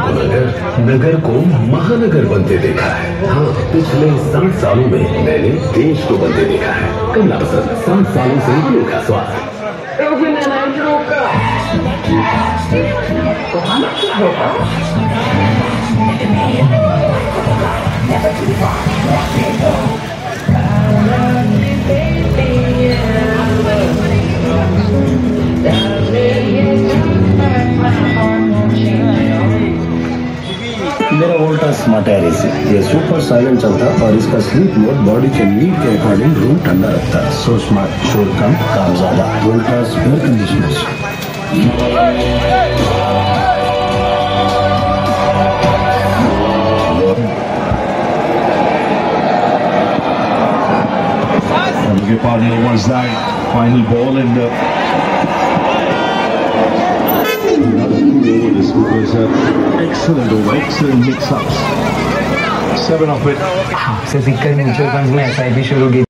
मगर नगर को महानगर बनते देखा है। हाँ, पिछले 7 सालों में मैंने देश को बनते देखा है। कमला पसंद 7 सालों से अनोखा स्वाद। मेरा वोल्टास स्मार्ट एयर एसी ये सुपर साइलेंट चलता है और इसका स्लीप मोड बॉडी के नीड के अकॉर्डिंग रूम ठंडा रखता है। सो स्मार्ट, शोर कम, काम ज्यादा। Voltas air conditioners. Parnell was that final ball and this was excellent mix-ups. 7 of it. से सिक्कर म्यूचुअल फंड्स में SIP शुरू की।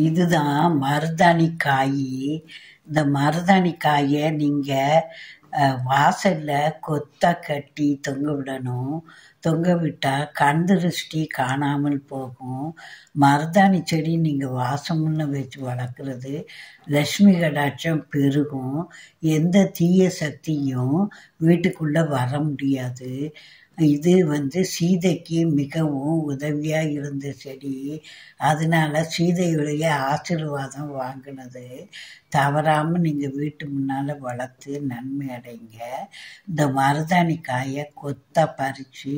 இதுதான் மருதாணி காய். இந்த மருதாணி காயை நீங்கள் வாசலில் கொத்தா கட்டி தொங்க விடணும். தொங்க விட்டால் கண் திருஷ்டி காணாமல் போகும். மருதாணி செடி நீங்கள் வாசம்னு வச்சு வளர்க்குறது லட்சுமி கடாட்சம் பெருகும். எந்த தீய சக்தியும் வீட்டுக்குள்ளே வர முடியாது. இது சீதைக்கு மிகவும் உதவியாக இருந்த செடி. அதனால சீதையுடைய ஆசீர்வாதம் வாங்கினது. தவறாமல் நீங்கள் வீட்டு முன்னால் வளர்த்து நன்மை அடைங்க. இந்த மருதாணி காயை கொத்தா பறித்து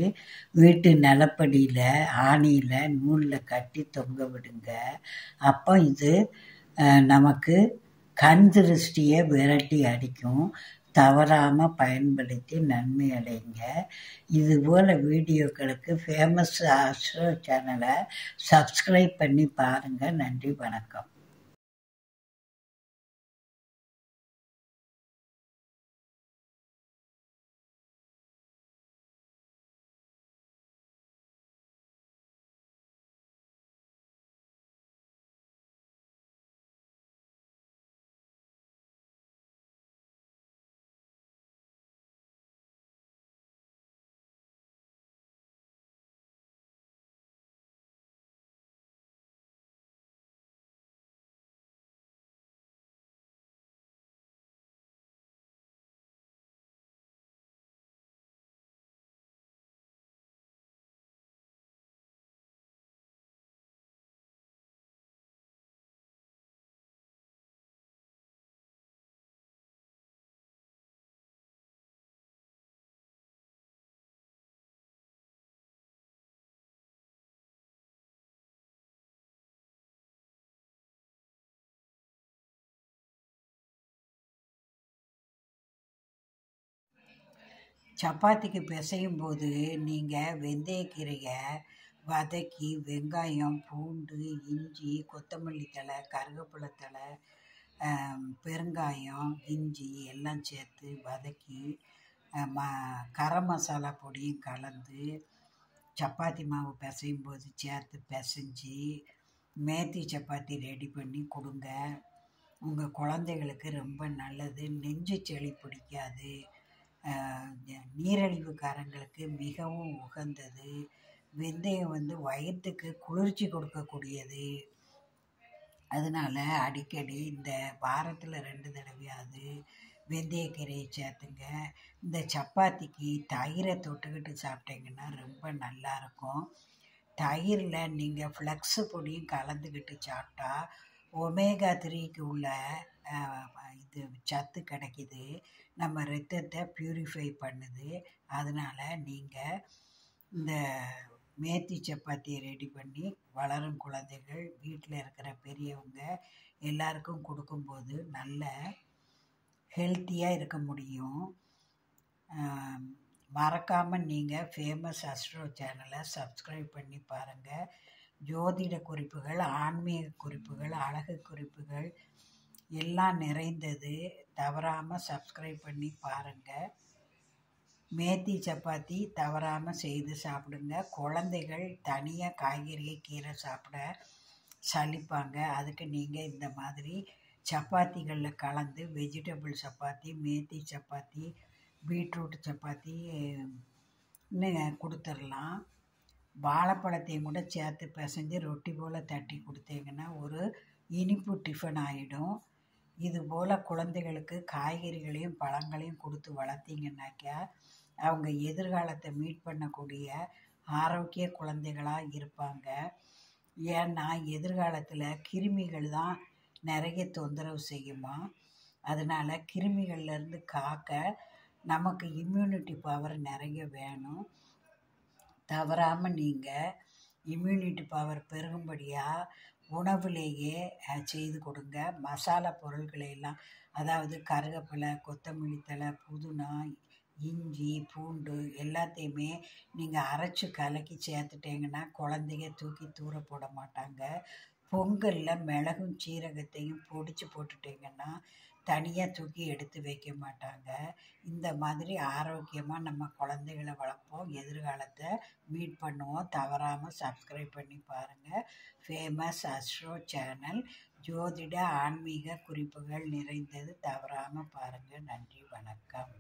வீட்டு நிலப்படியில் ஆணியில் நூலில் கட்டி தொங்க விடுங்க. அப்போ இது நமக்கு கண் திருஷ்டியை விரட்டி அடிக்கும். தவறாமல் பயன்படுத்தி நன்மை அடைங்க. இதுபோல் வீடியோக்களுக்கு ஃபேமஸ் ஆஸ்ட்ரோ சேனலை சப்ஸ்கிரைப் பண்ணி பாருங்கள். நன்றி, வணக்கம். சப்பாத்திக்கு பிசையும் போது நீங்கள் வெந்தயக்கீரையை வதக்கி வெங்காயம், பூண்டு, இஞ்சி, கொத்தமல்லி தழை, கருவேப்பிலை தழை, பெருங்காயம், இஞ்சி எல்லாம் சேர்த்து வதக்கி கரம் மசாலா பொடியும் கலந்து சப்பாத்தி மாவு பிசையும் போது சேர்த்து பிசைஞ்சி மேத்தி சப்பாத்தி ரெடி பண்ணி கொடுங்க. உங்கள் குழந்தைகளுக்கு ரொம்ப நல்லது. நெஞ்சு சளி பிடிக்காது. நீரிழிவுக்காரங்களுக்கு மிகவும் உகந்தது. வெந்தயம் வந்து வயிற்றுக்கு குளிர்ச்சி கொடுக்கக்கூடியது. அதனால் அடிக்கடி இந்த வாரத்தில் 2 தடவையாவது வெந்தயக்கீரையை சேர்த்துங்க. இந்த சப்பாத்திக்கு தயிரை தொட்டுக்கிட்டு சாப்பிட்டீங்கன்னா ரொம்ப நல்லாயிருக்கும். தயிரில் நீங்கள் ஃப்ளக்ஸு பொடியும் கலந்துக்கிட்டு சாப்பிட்டா ஒமேகா 3க்கு உள்ள இது சத்து கிடைக்கிது. நம்ம ரத்தத்தை ப்யூரிஃபை பண்ணுது. அதனால் நீங்கள் இந்த மேத்தி சப்பாத்தியை ரெடி பண்ணி வளரும் குழந்தைகள், வீட்டில் இருக்கிற பெரியவங்க எல்லாருக்கும் கொடுக்கும்போது நல்ல ஹெல்த்தியாக இருக்க முடியும். மறக்காமல் நீங்கள் ஃபேமஸ் அஸ்ட்ரோ சேனலை சப்ஸ்கிரைப் பண்ணி பாருங்கள். ஜோதிட குறிப்புகள், ஆன்மீக குறிப்புகள், அழகு குறிப்புகள் எல்லாம் நிறைந்தது. தவறாமல் சப்ஸ்கிரைப் பண்ணி பாருங்கள். மேத்தி சப்பாத்தி தவறாமல் செய்து சாப்பிடுங்க. குழந்தைகள் தனியாக காய்கறியை கீரை சாப்பிட சலிப்பாங்க. அதுக்கு நீங்கள் இந்த மாதிரி சப்பாத்திகளில் கலந்து வெஜிடபிள் சப்பாத்தி, மேத்தி சப்பாத்தி, பீட்ரூட் சப்பாத்தி கொடுத்துடலாம். வாழைப்பழத்தையும் கூட சேர்த்து பிசைஞ்சு ரொட்டி போல் தட்டி கொடுத்தீங்கன்னா ஒரு இனிப்பு டிஃபன் ஆகிடும். இதுபோல் குழந்தைகளுக்கு காய்கறிகளையும் பழங்களையும் கொடுத்து வளர்த்திங்கன்னாக்கா அவங்க எதிர்காலத்தை மீட் பண்ணக்கூடிய ஆரோக்கிய குழந்தைகளாக இருப்பாங்க. ஏன்னா எதிர்காலத்தில் கிருமிகள் தான் நிறைய தொந்தரவு செய்யுமா. அதனால் கிருமிகள்லேருந்து காக்க நமக்கு இம்யூனிட்டி பவர் நிறைய வேணும். தவறாமல் நீங்கள் இம்யூனிட்டி பவர் பெருகும்படியாக உணவுலேயே செய்து கொடுங்க. மசாலா பொருட்களையெல்லாம், அதாவது கருவேப்பிலை, கொத்தமல்லி தழை, புதினா, இஞ்சி, பூண்டு எல்லாத்தையுமே நீங்கள் அரைச்சி கலக்கி சேர்த்துட்டிங்கன்னா குழந்தைங்க தூக்கி தூர போட மாட்டாங்க. பொங்கலில் மிளகும் சீரகத்தையும் பொடிச்சு போட்டுட்டிங்கன்னா தனியாக தூக்கி எடுத்து வைக்க மாட்டாங்க. இந்த மாதிரி ஆரோக்கியமாக நம்ம குழந்தைகளை வளர்ப்போம், எதிர்காலத்தை மீட் பண்ணுவோம். தவறாமல் சப்ஸ்கிரைப் பண்ணி பாருங்கள். ஃபேமஸ் அஸ்ட்ரோ சேனல் ஜோதிட ஆன்மீக குறிப்புகள் நிறைந்தது. தவறாமல் பாருங்கள். நன்றி, வணக்கம்.